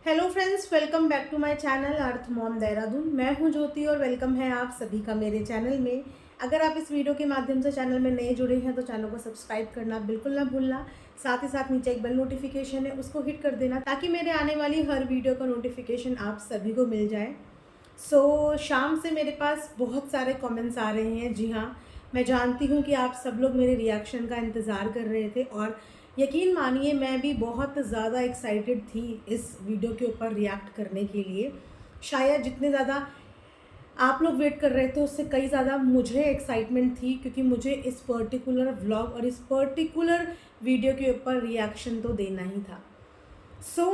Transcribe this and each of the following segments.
Hello friends, welcome back to my channel earth mom Dehradun. मैं हूं ज्योति और वेलकम है आप सभी का मेरे चैनल में। अगर आप इस वीडियो के माध्यम से चैनल में नए जुड़े हैं तो चैनल को सब्सक्राइब करना बिल्कुल ना भूलना। साथ ही साथ नीचे एक बेल नोटिफिकेशन है, उसको हिट कर देना ताकि मेरे आने वाली हर वीडियो का नोटिफिकेशन आप सभी को मिल जाए। शाम से मेरे पास बहुत सारे कमेंट्स आ रहे हैं। जी हाँ, मैं जानती हूँ कि आप सब लोग मेरे रिएक्शन का इंतज़ार कर रहे थे और यकीन मानिए मैं भी बहुत ज़्यादा एक्साइटेड थी इस वीडियो के ऊपर रिएक्ट करने के लिए। शायद जितने ज़्यादा आप लोग वेट कर रहे थे उससे कई ज़्यादा मुझे एक्साइटमेंट थी, क्योंकि मुझे इस पर्टिकुलर व्लॉग और इस पर्टिकुलर वीडियो के ऊपर रिएक्शन तो देना ही था। सो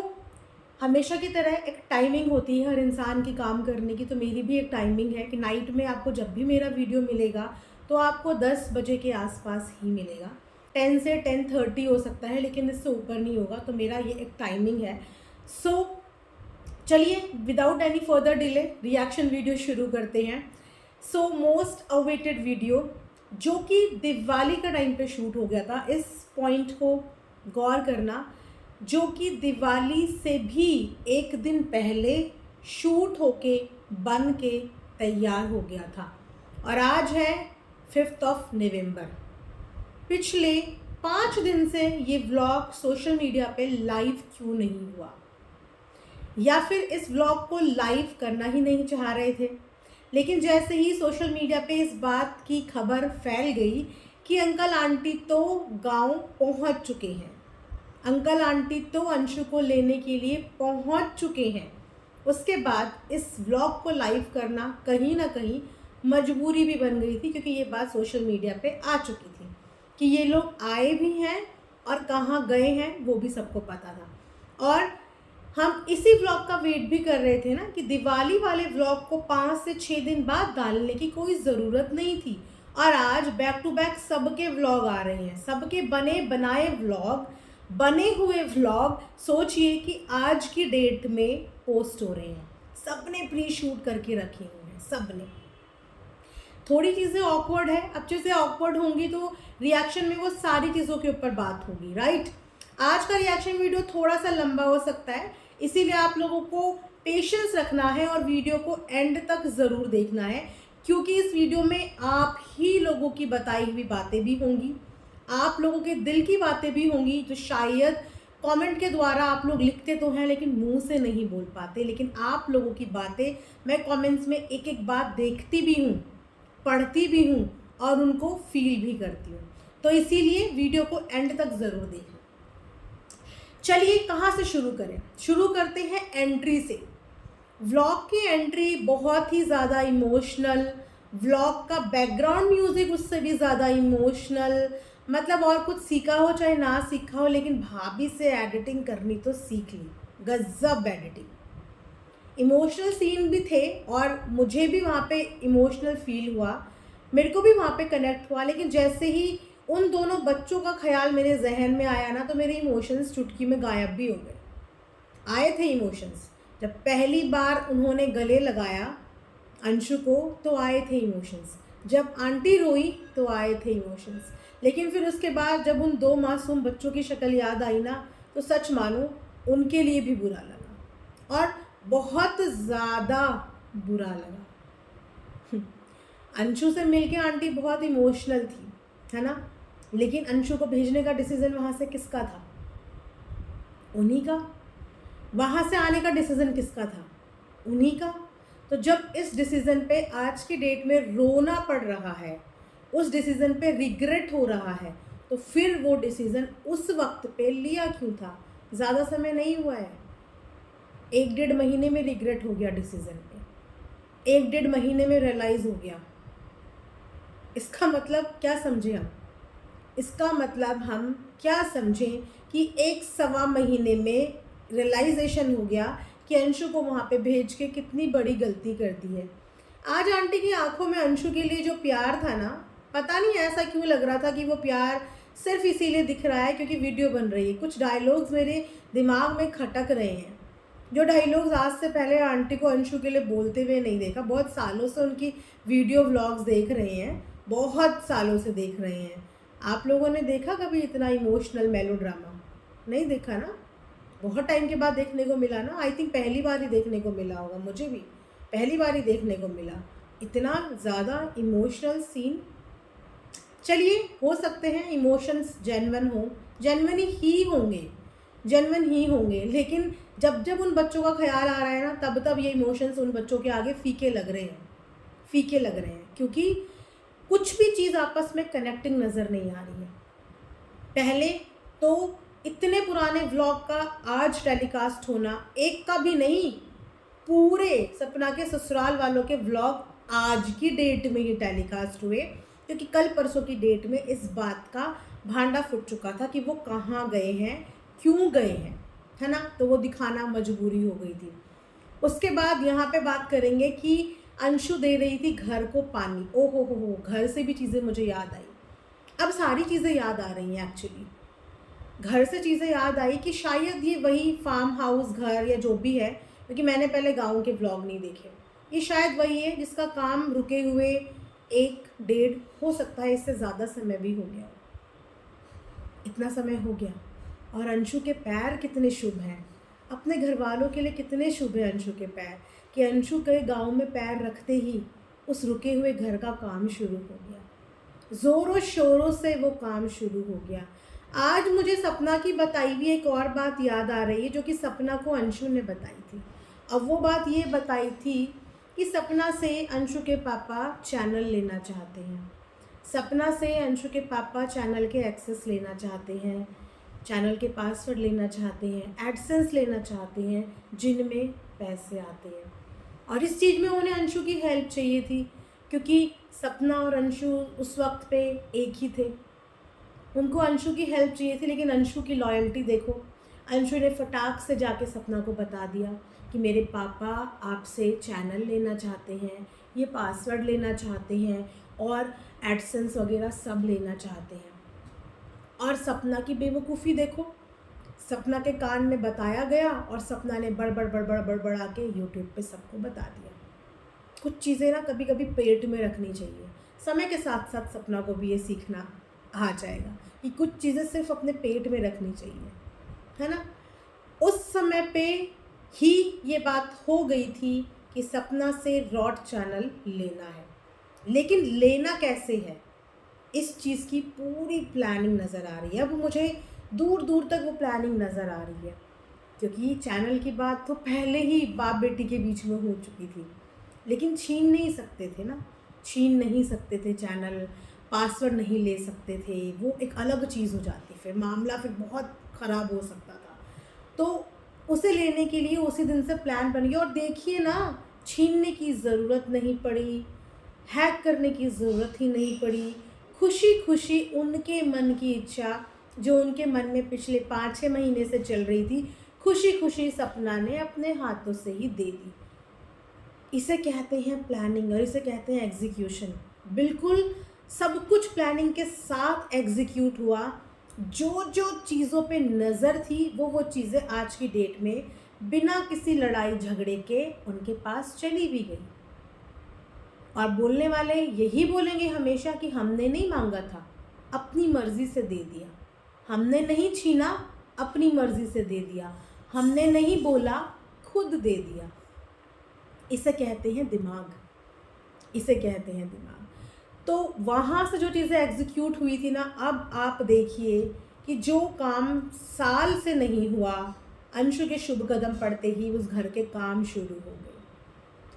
हमेशा की तरह एक टाइमिंग होती है हर इंसान की काम करने की, तो मेरी भी एक टाइमिंग है कि नाइट में आपको जब भी मेरा वीडियो मिलेगा तो आपको 10 बजे के आसपास ही मिलेगा। 10 से 10:30 हो सकता है, लेकिन इससे ऊपर नहीं होगा, तो मेरा ये एक टाइमिंग है। सो चलिए without any further delay reaction video शुरू करते हैं। मोस्ट अवेटेड वीडियो जो कि दिवाली का टाइम पे शूट हो गया था, इस पॉइंट को गौर करना, जो कि दिवाली से भी एक दिन पहले शूट होके बन के तैयार हो गया था। और आज है 5 नवंबर। पिछले 5 दिन से ये व्लॉग सोशल मीडिया पे लाइव क्यों नहीं हुआ, या फिर इस व्लॉग को लाइव करना ही नहीं चाह रहे थे। लेकिन जैसे ही सोशल मीडिया पे इस बात की खबर फैल गई कि अंकल आंटी तो गांव पहुंच चुके हैं, अंकल आंटी तो अंशु को लेने के लिए पहुंच चुके हैं, उसके बाद इस व्लॉग को लाइव करना कहीं ना कहीं मजबूरी भी बन गई थी, क्योंकि ये बात सोशल मीडिया पे आ चुकी थी कि ये लोग आए भी हैं और कहाँ गए हैं वो भी सबको पता था। और हम इसी व्लॉग का वेट भी कर रहे थे ना कि दिवाली वाले व्लॉग को 5 से 6 दिन बाद डालने की कोई ज़रूरत नहीं थी। और आज बैक टू बैक सबके व्लॉग आ रहे हैं, सबके बने बनाए व्लॉग, बने हुए व्लॉग सोचिए कि आज की डेट में पोस्ट हो रहे हैं। सबने प्री शूट करके रखे हुए हैं, सबने। थोड़ी चीज़ें ऑकवर्ड है, अब चीज़ें ऑकवर्ड होंगी तो रिएक्शन में वो सारी चीज़ों के ऊपर बात होगी, राइट। आज का रिएक्शन वीडियो थोड़ा सा लंबा हो सकता है, इसीलिए आप लोगों को पेशेंस रखना है और वीडियो को एंड तक ज़रूर देखना है, क्योंकि इस वीडियो में आप ही लोगों की बताई हुई बातें भी होंगी, आप लोगों के दिल की बातें भी होंगी, जो शायद कमेंट के द्वारा आप लोग लिखते तो हैं लेकिन मुंह से नहीं बोल पाते। लेकिन आप लोगों की बातें मैं कमेंट्स में एक एक बात देखती भी हूँ, पढ़ती भी हूँ और उनको फील भी करती हूँ, तो इसीलिए वीडियो को एंड तक ज़रूर देखना। चलिए कहाँ से शुरू करें? शुरू करते हैं एंट्री से। व्लॉग की एंट्री बहुत ही ज़्यादा इमोशनल, व्लॉग का बैकग्राउंड म्यूज़िक उससे भी ज़्यादा इमोशनल। मतलब और कुछ सीखा हो चाहे ना सीखा हो, लेकिन भाभी से एडिटिंग करनी तो सीख ली, गजब एडिटिंग। इमोशनल सीन भी थे और मुझे भी वहाँ पे इमोशनल फील हुआ, मेरे को भी वहाँ पे कनेक्ट हुआ। लेकिन जैसे ही उन दोनों बच्चों का ख्याल मेरे जहन में आया ना, तो मेरे इमोशंस चुटकी में गायब भी हो गए। आए थे इमोशंस, जब पहली बार उन्होंने गले लगाया अंशु को तो आए थे इमोशंस, जब आंटी रोई तो आए थे इमोशंस, लेकिन फिर उसके बाद जब उन दो मासूम बच्चों की शक्ल याद आई ना, तो सच मानो उनके लिए भी बुरा लगा, और बहुत ज़्यादा बुरा लगा। अंशु से मिलके आंटी बहुत इमोशनल थी, है ना, लेकिन अंशु को भेजने का डिसीज़न वहाँ से किसका था? उन्हीं का। वहाँ से आने का डिसीज़न किसका था? उन्हीं का। तो जब इस डिसीज़न पे आज की डेट में रोना पड़ रहा है, उस डिसीज़न पे रिग्रेट हो रहा है, तो फिर वो डिसीज़न उस वक्त पे लिया क्यों था? ज़्यादा समय नहीं हुआ है, 1-1.5 महीने में रिग्रेट हो गया डिसीज़न पे, 1-1.5 महीने में रियलाइज़ हो गया। इसका मतलब क्या समझे हम? इसका मतलब हम क्या समझें कि 1-1.25 महीने में रियलाइजेशन हो गया कि अंशु को वहाँ पे भेज के कितनी बड़ी गलती कर दी है। आज आंटी की आंखों में अंशु के लिए जो प्यार था ना, पता नहीं ऐसा क्यों लग रहा था कि वो प्यार सिर्फ इसीलिए दिख रहा है क्योंकि वीडियो बन रही है। कुछ डायलॉग्स मेरे दिमाग में खटक रहे हैं, जो डायलॉग्स आज से पहले आंटी को अंशु के लिए बोलते हुए नहीं देखा। बहुत सालों से उनकी वीडियो व्लॉग्स देख रहे हैं, बहुत सालों से देख रहे हैं। आप लोगों ने देखा कभी इतना इमोशनल मेलोड्रामा? नहीं देखा ना। बहुत टाइम के बाद देखने को मिला ना, आई थिंक पहली बार ही देखने को मिला होगा, मुझे भी पहली बार ही देखने को मिला इतना ज़्यादा इमोशनल सीन। चलिए, हो सकते हैं इमोशंस जेन्युइन हो, जेन्युइन ही होंगे, लेकिन जब जब उन बच्चों का ख्याल आ रहा है ना, तब तब ये इमोशंस उन बच्चों के आगे फीके लग रहे हैं, क्योंकि कुछ भी चीज़ आपस में कनेक्टिंग नज़र नहीं आ रही है। पहले तो इतने पुराने व्लॉग का आज टेलीकास्ट होना, एक का भी नहीं, पूरे सपना के ससुराल वालों के व्लॉग आज की डेट में ही टेलीकास्ट हुए, क्योंकि कल परसों की डेट में इस बात का भांडा फूट चुका था कि वो कहाँ गए हैं, क्यों गए हैं, है ना, तो वो दिखाना मजबूरी हो गई थी। उसके बाद यहाँ पे बात करेंगे कि अंशु दे रही थी घर को पानी, ओ हो, घर से भी चीज़ें मुझे याद आई, अब सारी चीज़ें याद आ रही हैं एक्चुअली। घर से चीज़ें याद आई कि शायद ये वही फार्म हाउस घर या जो भी है, क्योंकि मैंने पहले गांव के व्लॉग नहीं देखे, ये शायद वही है जिसका काम रुके हुए 1-1.5 हो सकता है, इससे ज़्यादा समय भी हो गया, इतना समय हो गया। और अंशु के पैर कितने शुभ हैं, अपने घर वालों के लिए कितने शुभ है अंशु के पैर, कि अंशु के गांव में पैर रखते ही उस रुके हुए घर का काम शुरू हो गया, ज़ोरों शोरों से वो काम शुरू हो गया। आज मुझे सपना की बताई हुई एक और बात याद आ रही है, जो कि सपना को अंशु ने बताई थी। अब वो बात ये बताई थी कि सपना से अंशु के पापा चैनल लेना चाहते हैं, सपना से अंशु के पापा चैनल के एक्सेस लेना चाहते हैं, चैनल के पासवर्ड लेना चाहते हैं, एडसेंस लेना चाहते हैं, जिनमें पैसे आते हैं। और इस चीज़ में उन्हें अंशु की हेल्प चाहिए थी, क्योंकि सपना और अंशु उस वक्त पे एक ही थे, उनको अंशु की हेल्प चाहिए थी। लेकिन अंशु की लॉयल्टी देखो, अंशु ने फटाक से जाके सपना को बता दिया कि मेरे पापा आपसे चैनल लेना चाहते हैं, ये पासवर्ड लेना चाहते हैं और एडसेंस वगैरह सब लेना चाहते हैं। और सपना की बेवकूफ़ी देखो, सपना के कान में बताया गया और सपना ने बड़बड़ा के यूट्यूब पे सबको बता दिया। कुछ चीज़ें ना कभी कभी पेट में रखनी चाहिए, समय के साथ साथ सपना को भी ये सीखना आ जाएगा कि कुछ चीज़ें सिर्फ अपने पेट में रखनी चाहिए, है ना। उस समय पे ही ये बात हो गई थी कि सपना से रॉड चैनल लेना है, लेकिन लेना कैसे है, इस चीज़ की पूरी प्लानिंग नज़र आ रही है। अब मुझे दूर दूर तक वो प्लानिंग नज़र आ रही है, क्योंकि चैनल की बात तो पहले ही बाप बेटी के बीच में हो चुकी थी, लेकिन छीन नहीं सकते थे ना, छीन नहीं सकते थे चैनल, पासवर्ड नहीं ले सकते थे, वो एक अलग चीज़ हो जाती, फिर मामला फिर बहुत ख़राब हो सकता था। तो उसे लेने के लिए उसी दिन से प्लान बन गया, और देखिए ना, छीनने की ज़रूरत नहीं पड़ी, हैक करने की ज़रूरत ही नहीं पड़ी, खुशी खुशी उनके मन की इच्छा जो उनके मन में पिछले 5-6 महीने से चल रही थी, खुशी खुशी सपना ने अपने हाथों से ही दे दी। इसे कहते हैं प्लानिंग और इसे कहते हैं एग्जीक्यूशन। बिल्कुल सब कुछ प्लानिंग के साथ एग्जीक्यूट हुआ, जो जो चीज़ों पे नज़र थी वो चीज़ें आज की डेट में बिना किसी लड़ाई झगड़े के उनके पास चली भी गई। और बोलने वाले यही बोलेंगे हमेशा कि हमने नहीं मांगा था, अपनी मर्ज़ी से दे दिया, हमने नहीं छीना, अपनी मर्ज़ी से दे दिया, हमने नहीं बोला, खुद दे दिया। इसे कहते हैं दिमाग, इसे कहते हैं दिमाग। तो वहाँ से जो चीज़ें एग्जीक्यूट हुई थी ना, अब आप देखिए कि जो काम साल से नहीं हुआ, अंशु के शुभ कदम पड़ते ही उस घर के काम शुरू हो गए।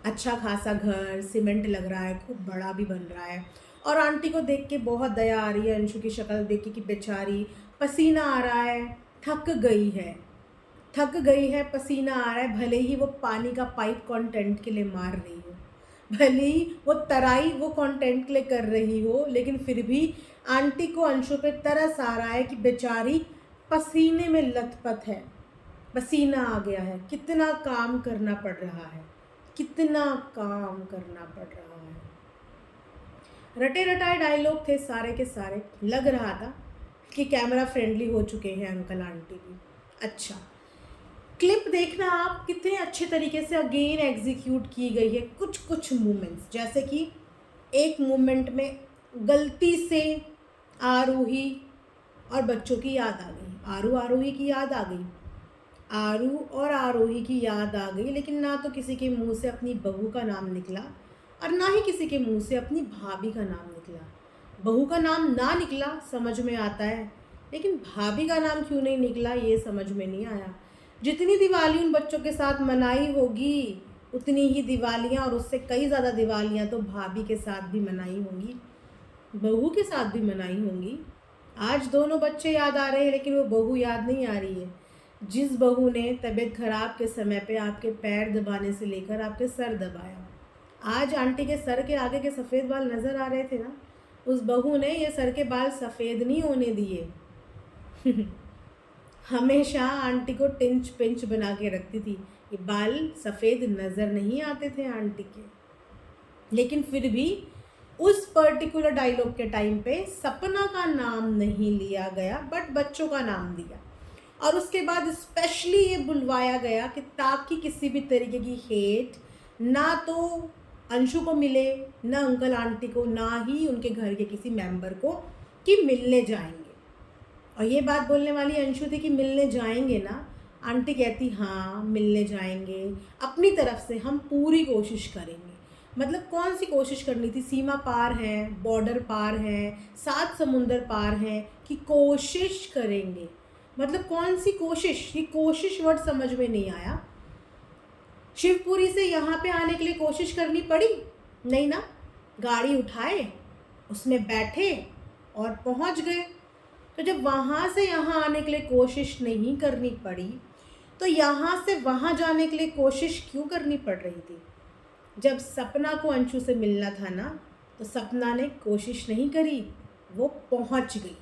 अच्छा खासा घर, सीमेंट लग रहा है, खूब बड़ा भी बन रहा है, और आंटी को देख के बहुत दया आ रही है, अंशु की शक्ल देख के कि बेचारी पसीना आ रहा है, थक गई है, पसीना आ रहा है, भले ही वो पानी का पाइप कंटेंट के लिए मार रही हो, भले ही वो तराई वो कंटेंट के लिए कर रही हो, लेकिन फिर भी आंटी को अंशु पे तरस आ रहा है कि बेचारी पसीने में लथपथ है, पसीना आ गया है, कितना काम करना पड़ रहा है, कितना काम करना पड़ रहा है। रटे रटाए डायलॉग थे सारे के सारे, लग रहा था कि कैमरा फ्रेंडली हो चुके हैं अंकल आंटी भी। अच्छा, क्लिप देखना आप, कितने अच्छे तरीके से अगेन एग्जीक्यूट की गई है कुछ कुछ मूवमेंट्स। जैसे कि एक मूवमेंट में गलती से आरूही और बच्चों की याद आ गई, आरूही की याद आ गई, आरू और आरोही की याद आ गई, लेकिन ना तो किसी के मुंह से अपनी बहू का नाम निकला और ना ही किसी के मुंह से अपनी भाभी का नाम निकला। बहू का नाम ना निकला समझ में आता है, लेकिन भाभी का नाम क्यों नहीं निकला ये समझ में नहीं आया। जितनी दिवाली उन बच्चों के साथ मनाई होगी उतनी ही दिवालियाँ और उससे कई ज़्यादा दिवालियाँ तो भाभी के साथ भी मनाई होंगी, बहू के साथ भी मनाई होंगी। आज दोनों बच्चे याद आ रहे हैं, लेकिन वो बहू याद नहीं आ रही है, जिस बहू ने तबीयत खराब के समय पे आपके पैर दबाने से लेकर आपके सर दबाया। आज आंटी के सर के आगे के सफ़ेद बाल नज़र आ रहे थे ना, उस बहू ने ये सर के बाल सफ़ेद नहीं होने दिए। हमेशा आंटी को टिंच पिंच बना के रखती थी, ये बाल सफ़ेद नज़र नहीं आते थे आंटी के। लेकिन फिर भी उस पर्टिकुलर डायलॉग के टाइम पे सपना का नाम नहीं लिया गया, बट बच्चों का नाम दिया। और उसके बाद स्पेशली ये बुलवाया गया कि ताकि किसी भी तरीके की हेट ना तो अंशु को मिले, ना अंकल आंटी को, ना ही उनके घर के किसी मेंबर को, कि मिलने जाएंगे। और ये बात बोलने वाली अंशु थी कि मिलने जाएंगे ना। आंटी कहती हाँ मिलने जाएंगे, अपनी तरफ से हम पूरी कोशिश करेंगे। मतलब कौन सी कोशिश करनी थी? सीमा पार है, बॉर्डर पार है, 7 समुंदर पार है, कि कोशिश करेंगे। मतलब कौन सी कोशिश? ये कोशिश वर्ड समझ में नहीं आया। शिवपुरी से यहाँ पे आने के लिए कोशिश करनी पड़ी? नहीं ना, गाड़ी उठाए, उसमें बैठे और पहुँच गए। तो जब वहाँ से यहाँ आने के लिए कोशिश नहीं करनी पड़ी, तो यहाँ से वहाँ जाने के लिए कोशिश क्यों करनी पड़ रही थी? जब सपना को अंशु से मिलना था ना, तो सपना ने कोशिश नहीं करी, वो पहुँच गई।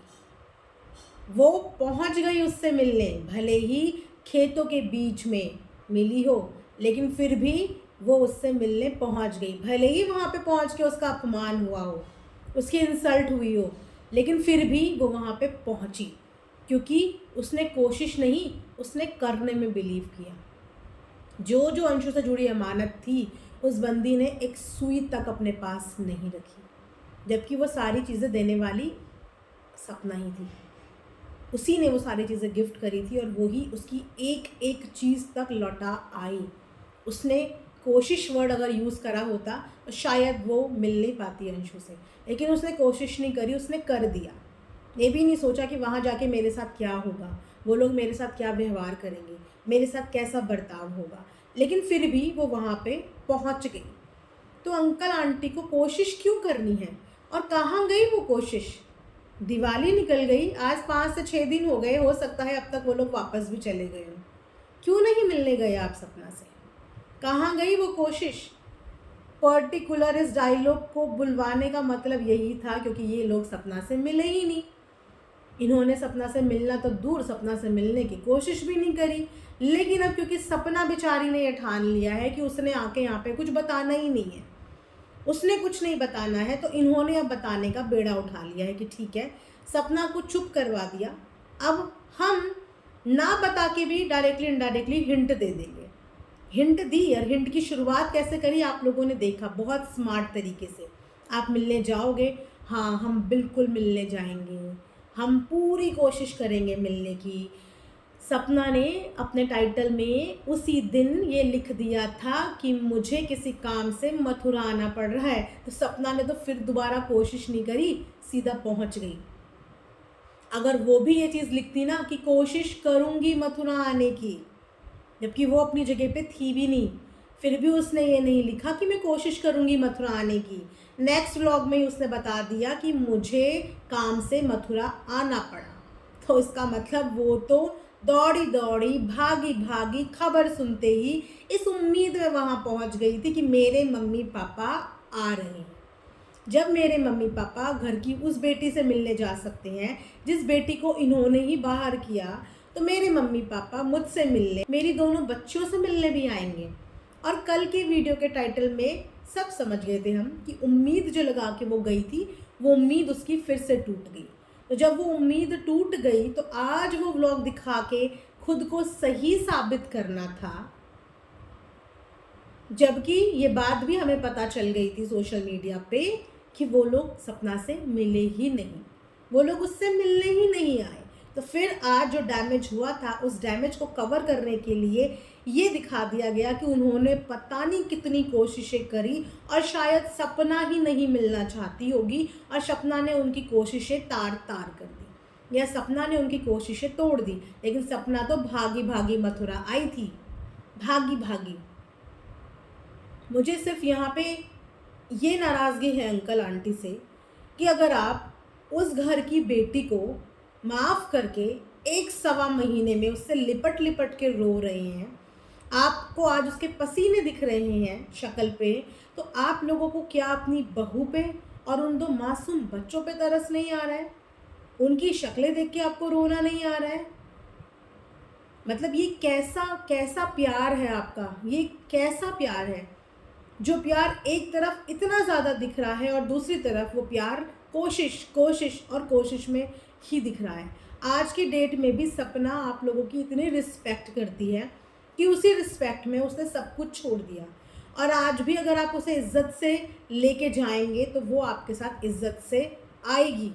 वो पहुँच गई उससे मिलने, भले ही खेतों के बीच में मिली हो, लेकिन फिर भी वो उससे मिलने पहुँच गई। भले ही वहाँ पे पहुँच के उसका अपमान हुआ हो, उसकी इंसल्ट हुई हो, लेकिन फिर भी वो वहाँ पे पहुँची, क्योंकि उसने कोशिश नहीं, उसने करने में बिलीव किया। जो जो अंशु से जुड़ी अमानत थी, उस बंदी ने एक सुई तक अपने पास नहीं रखी, जबकि वो सारी चीज़ें देने वाली सपना ही थी। उसी ने वो सारी चीज़ें गिफ्ट करी थी और वही उसकी एक एक चीज़ तक लौटा आई। उसने कोशिश वर्ड अगर यूज़ करा होता तो शायद वो मिल नहीं पाती अंशु से, लेकिन उसने कोशिश नहीं करी, उसने कर दिया। ये भी नहीं सोचा कि वहाँ जाके मेरे साथ क्या होगा, वो लोग मेरे साथ क्या व्यवहार करेंगे, मेरे साथ कैसा बर्ताव होगा, लेकिन फिर भी वो वहाँ पे पहुँच गई। तो अंकल आंटी को कोशिश क्यों करनी है? और कहाँ गई वो कोशिश? दिवाली निकल गई, आज 5 से 6 दिन हो गए, हो सकता है अब तक वो लोग वापस भी चले गए हों। क्यों नहीं मिलने गए आप सपना से? कहाँ गई वो कोशिश? पर्टिकुलर इस डायलॉग को बुलवाने का मतलब यही था, क्योंकि ये लोग सपना से मिले ही नहीं। इन्होंने सपना से मिलना तो दूर, सपना से मिलने की कोशिश भी नहीं करी। लेकिन अब क्योंकि सपना बेचारी ने ये ठान लिया है कि उसने आके यहाँ पे कुछ बताना ही नहीं है, उसने कुछ नहीं बताना है, तो इन्होंने अब बताने का बेड़ा उठा लिया है कि ठीक है, सपना को चुप करवा दिया, अब हम ना बता के भी डायरेक्टली इनडायरेक्टली हिंट दे देंगे। हिंट दी, और हिंट की शुरुआत कैसे करी आप लोगों ने देखा, बहुत स्मार्ट तरीके से। आप मिलने जाओगे? हाँ हम बिल्कुल मिलने जाएंगे, हम पूरी कोशिश करेंगे मिलने की। सपना ने अपने टाइटल में उसी दिन ये लिख दिया था कि मुझे किसी काम से मथुरा आना पड़ रहा है, तो सपना ने तो फिर दोबारा कोशिश नहीं करी, सीधा पहुंच गई। अगर वो भी ये चीज़ लिखती ना कि कोशिश करूंगी मथुरा आने की, जबकि वो अपनी जगह पे थी भी नहीं, फिर भी उसने ये नहीं लिखा कि मैं कोशिश करूंगी मथुरा आने की। नेक्स्ट व्लॉग में ही उसने बता दिया कि मुझे काम से मथुरा आना पड़ा। तो इसका मतलब वो तो दौड़ी दौड़ी, भागी भागी, खबर सुनते ही इस उम्मीद में वहाँ पहुँच गई थी कि मेरे मम्मी पापा आ रहे हैं। जब मेरे मम्मी पापा घर की उस बेटी से मिलने जा सकते हैं जिस बेटी को इन्होंने ही बाहर किया, तो मेरे मम्मी पापा मुझसे मिलने, मेरी दोनों बच्चियों से मिलने भी आएंगे। और कल के वीडियो के टाइटल में सब समझ गए थे हम कि उम्मीद जो लगा के वो गई थी, वो उम्मीद उसकी फिर से टूट गई। तो जब वो उम्मीद टूट गई, तो आज वो व्लॉग दिखा के खुद को सही साबित करना था, जबकि ये बात भी हमें पता चल गई थी सोशल मीडिया पे कि वो लोग सपना से मिले ही नहीं, वो लोग उससे मिलने ही नहीं आए। तो फिर आज जो डैमेज हुआ था उस डैमेज को कवर करने के लिए ये दिखा दिया गया कि उन्होंने पता नहीं कितनी कोशिशें करी और शायद सपना ही नहीं मिलना चाहती होगी और सपना ने उनकी कोशिशें तार तार कर दी, या सपना ने उनकी कोशिशें तोड़ दी। लेकिन सपना तो भागी भागी मथुरा आई थी, भागी भागी। मुझे सिर्फ यहाँ पे ये नाराज़गी है अंकल आंटी से कि अगर आप उस घर की बेटी को माफ़ करके 1-1.25 महीने में उससे लिपट लिपट के रो रहे हैं, आपको आज उसके पसीने दिख रहे हैं शक्ल पे, तो आप लोगों को क्या अपनी बहू पे और उन 2 मासूम बच्चों पे तरस नहीं आ रहा है? उनकी शक्लें देख के आपको रोना नहीं आ रहा है? मतलब ये कैसा कैसा प्यार है आपका? ये कैसा प्यार है जो प्यार एक तरफ इतना ज़्यादा दिख रहा है और दूसरी तरफ वो प्यार कोशिश कोशिश और कोशिश में ही दिख रहा है। आज की डेट में भी सपना आप लोगों की इतनी रिस्पेक्ट करती है कि उसी रिस्पेक्ट में उसने सब कुछ छोड़ दिया, और आज भी अगर आप उसे इज़्ज़त से लेके जाएंगे तो वो आपके साथ इज़्ज़त से आएगी।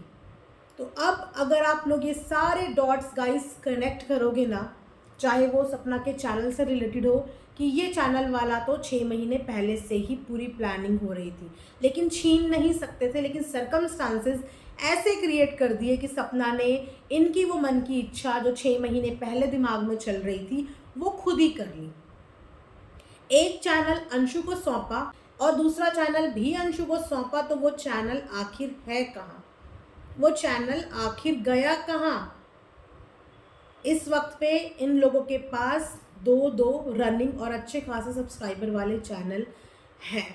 तो अब अगर आप लोग ये सारे डॉट्स गाइस कनेक्ट करोगे ना, चाहे वो सपना के चैनल से रिलेटेड हो कि ये चैनल वाला तो 6 महीने पहले से ही पूरी प्लानिंग हो रही थी, लेकिन छीन नहीं सकते थे, लेकिन सर्कमस्टांसेस ऐसे क्रिएट कर दिए कि सपना ने इनकी वो मन की इच्छा जो 6 महीने पहले दिमाग में चल रही थी वो खुद ही कर ली। एक चैनल अंशु को सौंपा और दूसरा चैनल भी अंशु को सौंपा, तो वो चैनल आखिर है कहाँ? वो चैनल आखिर गया कहाँ? इस वक्त पे इन लोगों के पास 2 रनिंग और अच्छे खासे सब्सक्राइबर वाले चैनल हैं,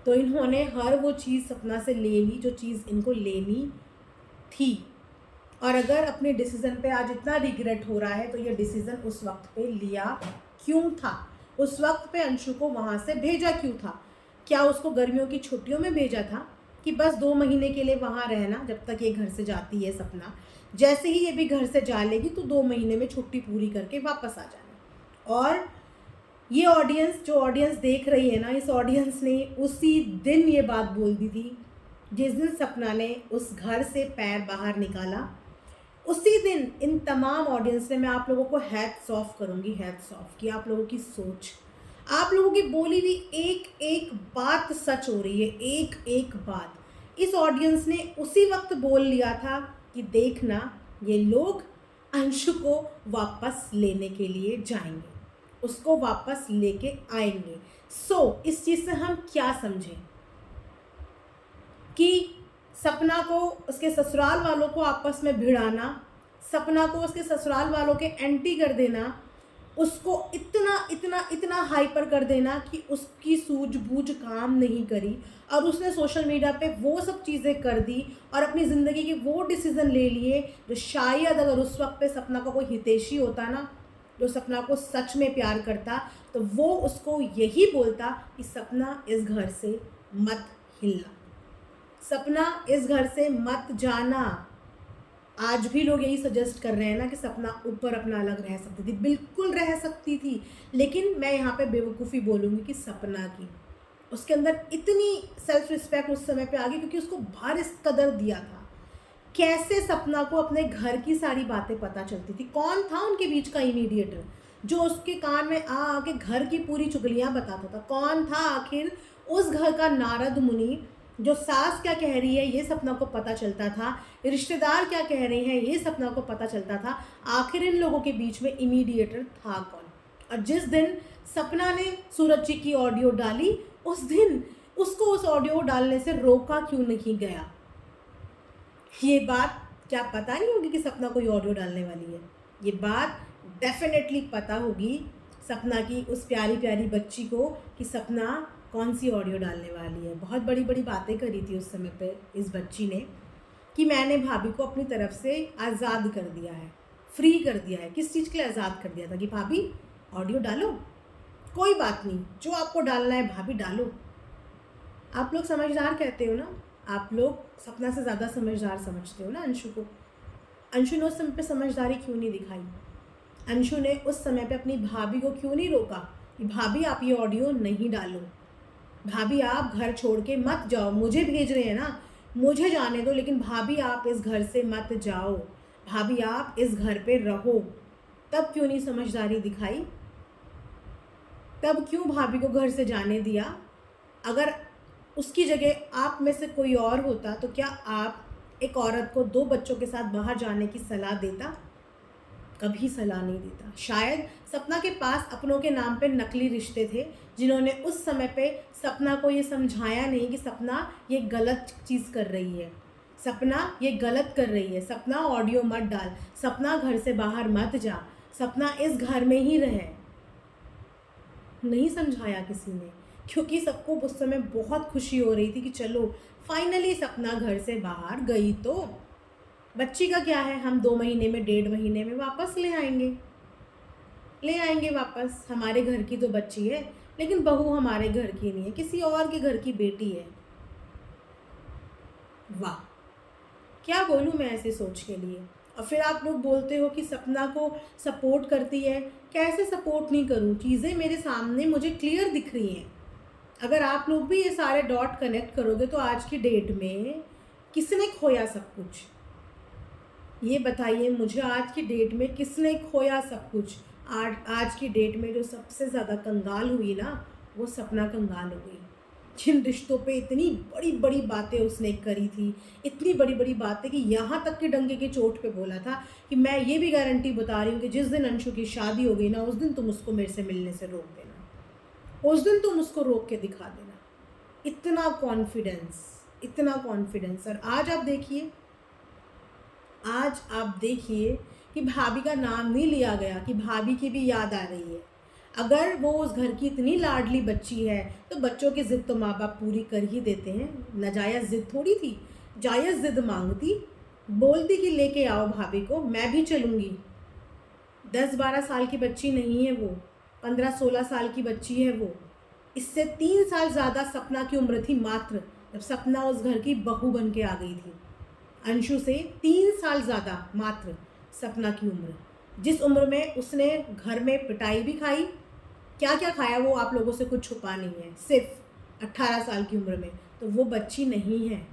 तो इन्होंने हर वो चीज़ सपना से ले ली जो चीज़ इनको लेनी थी। और अगर अपने डिसीज़न पे आज इतना रिग्रेट हो रहा है तो ये डिसीज़न उस वक्त पे लिया क्यों था? उस वक्त पे अंशु को वहाँ से भेजा क्यों था? क्या उसको गर्मियों की छुट्टियों में भेजा था कि बस 2 महीने के लिए वहाँ रहना जब तक ये घर से जाती है सपना, जैसे ही ये भी घर से जा लेगी तो 2 महीने में छुट्टी पूरी करके वापस आ जाना? और ये ऑडियंस, जो ऑडियंस देख रही है ना, इस ऑडियंस ने उसी दिन ये बात बोल दी थी जिस दिन सपना ने उस घर से पैर बाहर निकाला। उसी दिन इन तमाम ऑडियंस ने, मैं आप लोगों को हैट्स ऑफ करूँगी, हैट्स ऑफ, कि आप लोगों की सोच, आप लोगों की बोली हुई एक एक बात सच हो रही है, एक एक बात। इस ऑडियंस ने उसी वक्त बोल लिया था कि देखना ये लोग अंशु को वापस लेने के लिए जाएंगे, उसको वापस लेके आएंगे। सो इस चीज़ से हम क्या समझें कि सपना को उसके ससुराल वालों को आपस में भिड़ाना, सपना को उसके ससुराल वालों के एंटी कर देना, उसको इतना इतना इतना हाइपर कर देना कि उसकी सूझबूझ काम नहीं करी और उसने सोशल मीडिया पे वो सब चीज़ें कर दी और अपनी ज़िंदगी के वो डिसीज़न ले लिए जो शायद अगर उस वक्त पे सपना का कोई हितैषी होता ना, जो सपना को सच में प्यार करता, तो वो उसको यही बोलता कि सपना इस घर से मत हिलना, सपना इस घर से मत जाना। आज भी लोग यही सजेस्ट कर रहे हैं ना कि सपना ऊपर अपना अलग रह सकती थी, बिल्कुल रह सकती थी, लेकिन मैं यहाँ पे बेवकूफ़ी बोलूँगी कि सपना की, उसके अंदर इतनी सेल्फ रिस्पेक्ट उस समय पे आ गई क्योंकि उसको बाहर इस कदर दिया था। कैसे सपना को अपने घर की सारी बातें पता चलती थी? कौन था उनके बीच का इमीडिएटर जो उसके कान में आ आके घर की पूरी चुगलियाँ बताता था? कौन था आखिर उस घर का नारद मुनि? जो सास क्या कह रही है ये सपना को पता चलता था, रिश्तेदार क्या कह रहे हैं ये सपना को पता चलता था। आखिर इन लोगों के बीच में इमीडिएटर था कौन? और जिस दिन सपना ने सूरज जी की ऑडियो डाली, उस दिन उसको उस ऑडियो डालने से रोका क्यों नहीं गया? ये बात क्या पता नहीं होगी कि सपना कोई ऑडियो डालने वाली है? ये बात डेफिनेटली पता होगी सपना की उस प्यारी प्यारी बच्ची को कि सपना कौन सी ऑडियो डालने वाली है। बहुत बड़ी बड़ी बातें करी थी उस समय पे इस बच्ची ने कि मैंने भाभी को अपनी तरफ से आज़ाद कर दिया है, फ्री कर दिया है। किस चीज़ के लिए आज़ाद कर दिया था? कि भाभी ऑडियो डालो, कोई बात नहीं, जो आपको डालना है भाभी डालो। आप लोग समझदार कहते हो ना, आप लोग सपना से ज़्यादा समझदार समझते हो ना अंशु को। अंशु ने उस समय पे समझदारी क्यों नहीं दिखाई? अंशु ने उस समय पे अपनी भाभी को क्यों नहीं रोका कि भाभी आप ये ऑडियो नहीं डालो, भाभी आप घर छोड़ के मत जाओ, मुझे भेज रहे हैं ना, मुझे जाने दो, लेकिन भाभी आप इस घर से मत जाओ, भाभी आप इस घर पे रहो, तब क्यों नहीं समझदारी दिखाई? तब क्यों भाभी को घर से जाने दिया? अगर उसकी जगह आप में से कोई और होता तो क्या आप एक औरत को 2 बच्चों के साथ बाहर जाने की सलाह देता? कभी सलाह नहीं देता। शायद सपना के पास अपनों के नाम पे नकली रिश्ते थे, जिन्होंने उस समय पे सपना को ये समझाया नहीं कि सपना ये गलत चीज़ कर रही है, सपना ये गलत कर रही है, सपना ऑडियो मत डाल, सपना घर से बाहर मत जा, सपना इस घर में ही रहे। नहीं समझाया किसी ने, क्योंकि सबको उस समय बहुत खुशी हो रही थी कि चलो फाइनली सपना घर से बाहर गई, तो बच्ची का क्या है, हम 2 महीने में 1.5 महीने में वापस ले आएंगे वापस। हमारे घर की तो बच्ची है, लेकिन बहू हमारे घर की नहीं है, किसी और के घर की बेटी है। वाह, क्या बोलूँ मैं ऐसे सोच के लिए। और फिर आप लोग बोलते हो कि सपना को सपोर्ट करती है। कैसे सपोर्ट नहीं करूँ? चीज़ें मेरे सामने मुझे क्लियर दिख रही हैं। अगर आप लोग भी ये सारे डॉट कनेक्ट करोगे तो आज की डेट में किसने खोया सब कुछ? ये बताइए मुझे, आज की डेट में किसने खोया सब कुछ? आज की डेट में जो सबसे ज़्यादा कंगाल हुई ना, वो सपना कंगाल हो गई। जिन रिश्तों पे इतनी बड़ी बड़ी बातें उसने करी थी, इतनी बड़ी बड़ी बातें कि यहाँ तक कि डंके की चोट पे बोला था कि मैं ये भी गारंटी बता रही हूँ कि जिस दिन अंशु की शादी हो गई ना, उस दिन तुम उसको मेरे से मिलने से रोक देना, उस दिन तुम उसको रोक के दिखा देना। इतना कॉन्फिडेंस। और आज आप देखिए कि भाभी का नाम नहीं लिया गया, कि भाभी की भी याद आ रही है। अगर वो उस घर की इतनी लाडली बच्ची है तो बच्चों की ज़िद तो माँ बाप पूरी कर ही देते हैं। नाजायज़ ज़िद थोड़ी थी, जायज़ ज़िद मांगती, बोलती कि लेके आओ भाभी को, मैं भी चलूँगी। 10-12 साल की बच्ची नहीं है वो, 15-16 साल की बच्ची है वो। इससे 3 साल ज़्यादा सपना की उम्र थी मात्र, जब सपना उस घर की बहू बन के आ गई थी। अंशु से 3 साल ज़्यादा मात्र सपना की उम्र, जिस उम्र में उसने घर में पिटाई भी खाई। क्या क्या खाया वो आप लोगों से कुछ छुपा नहीं है, सिर्फ 18 साल की उम्र में, तो वो बच्ची नहीं है।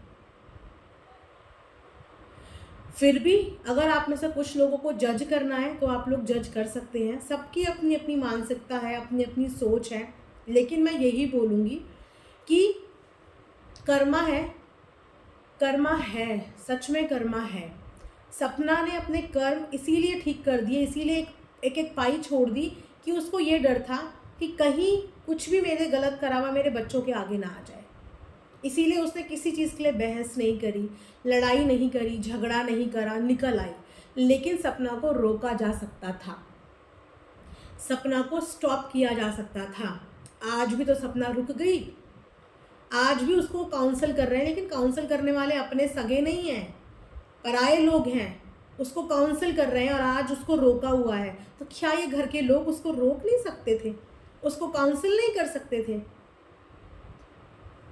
फिर भी अगर आप में से कुछ लोगों को जज करना है तो आप लोग जज कर सकते हैं। सबकी अपनी अपनी मानसिकता है, अपनी अपनी सोच है, लेकिन मैं यही बोलूँगी कि कर्मा है, सच में कर्मा है। सपना ने अपने कर्म इसीलिए ठीक कर दिए, इसीलिए एक एक पाई छोड़ दी कि उसको ये डर था कि कहीं कुछ भी मेरे गलत करा हुआ मेरे बच्चों के आगे ना आ जाए। इसीलिए उसने किसी चीज़ के लिए बहस नहीं करी, लड़ाई नहीं करी, झगड़ा नहीं करा, निकल आई। लेकिन सपना को रोका जा सकता था, सपना को स्टॉप किया जा सकता था। आज भी तो सपना रुक गई, आज भी उसको काउंसल कर रहे हैं, लेकिन काउंसल करने वाले अपने सगे नहीं हैं, पराए लोग हैं, उसको काउंसल कर रहे हैं और आज उसको रोका हुआ है। तो क्या ये घर के लोग उसको रोक नहीं सकते थे? उसको काउंसल नहीं कर सकते थे?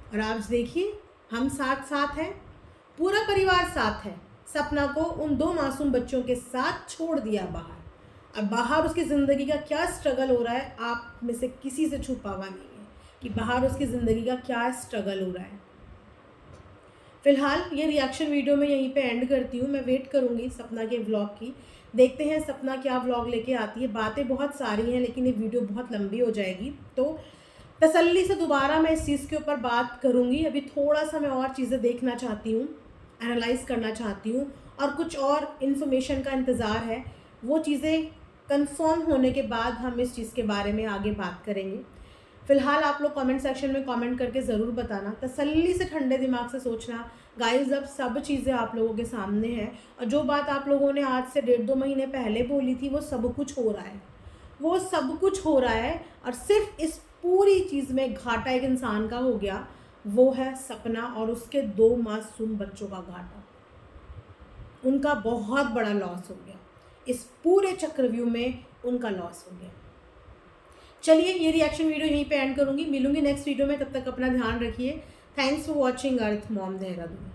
और आज देखिए, हम साथ हैं, पूरा परिवार साथ है। सपना को उन 2 मासूम बच्चों के साथ छोड़ दिया बाहर। अब बाहर उसकी ज़िंदगी का क्या स्ट्रगल हो रहा है, आप में से किसी से छुपा हुआ नहीं है कि बाहर उसकी ज़िंदगी का क्या स्ट्रगल हो रहा है। फ़िलहाल ये रिएक्शन वीडियो मैं यहीं पे एंड करती हूँ। मैं वेट करूँगी सपना के व्लॉग की, देखते हैं सपना क्या व्लॉग लेके आती है। बातें बहुत सारी हैं, लेकिन ये वीडियो बहुत लंबी हो जाएगी, तो तसल्ली से दोबारा मैं इस चीज़ के ऊपर बात करूँगी। अभी थोड़ा सा मैं और चीज़ें देखना चाहती हूँ, एनालाइज़ करना चाहती हूँ, और कुछ और इन्फॉर्मेशन का इंतज़ार है। वो चीज़ें कंफर्म होने के बाद हम इस चीज़ के बारे में आगे बात करेंगे। फ़िलहाल आप लोग कमेंट सेक्शन में कमेंट करके ज़रूर बताना, तसल्ली से ठंडे दिमाग से सोचना। गाइस, अब सब चीज़ें आप लोगों के सामने हैं, और जो बात आप लोगों ने आज से 1.5-2 महीने पहले बोली थी, वो सब कुछ हो रहा है, वो सब कुछ हो रहा है। और सिर्फ इस पूरी चीज़ में घाटा एक इंसान का हो गया, वो है सपना और उसके 2 मासूम बच्चों का घाटा। उनका बहुत बड़ा लॉस हो गया, इस पूरे चक्रव्यूह में उनका लॉस हो गया। चलिए, ये रिएक्शन वीडियो यहीं पे एंड करूँगी, मिलूँगी नेक्स्ट वीडियो में, तब तक अपना ध्यान रखिए। Thanks for watching earth mom Dehradun.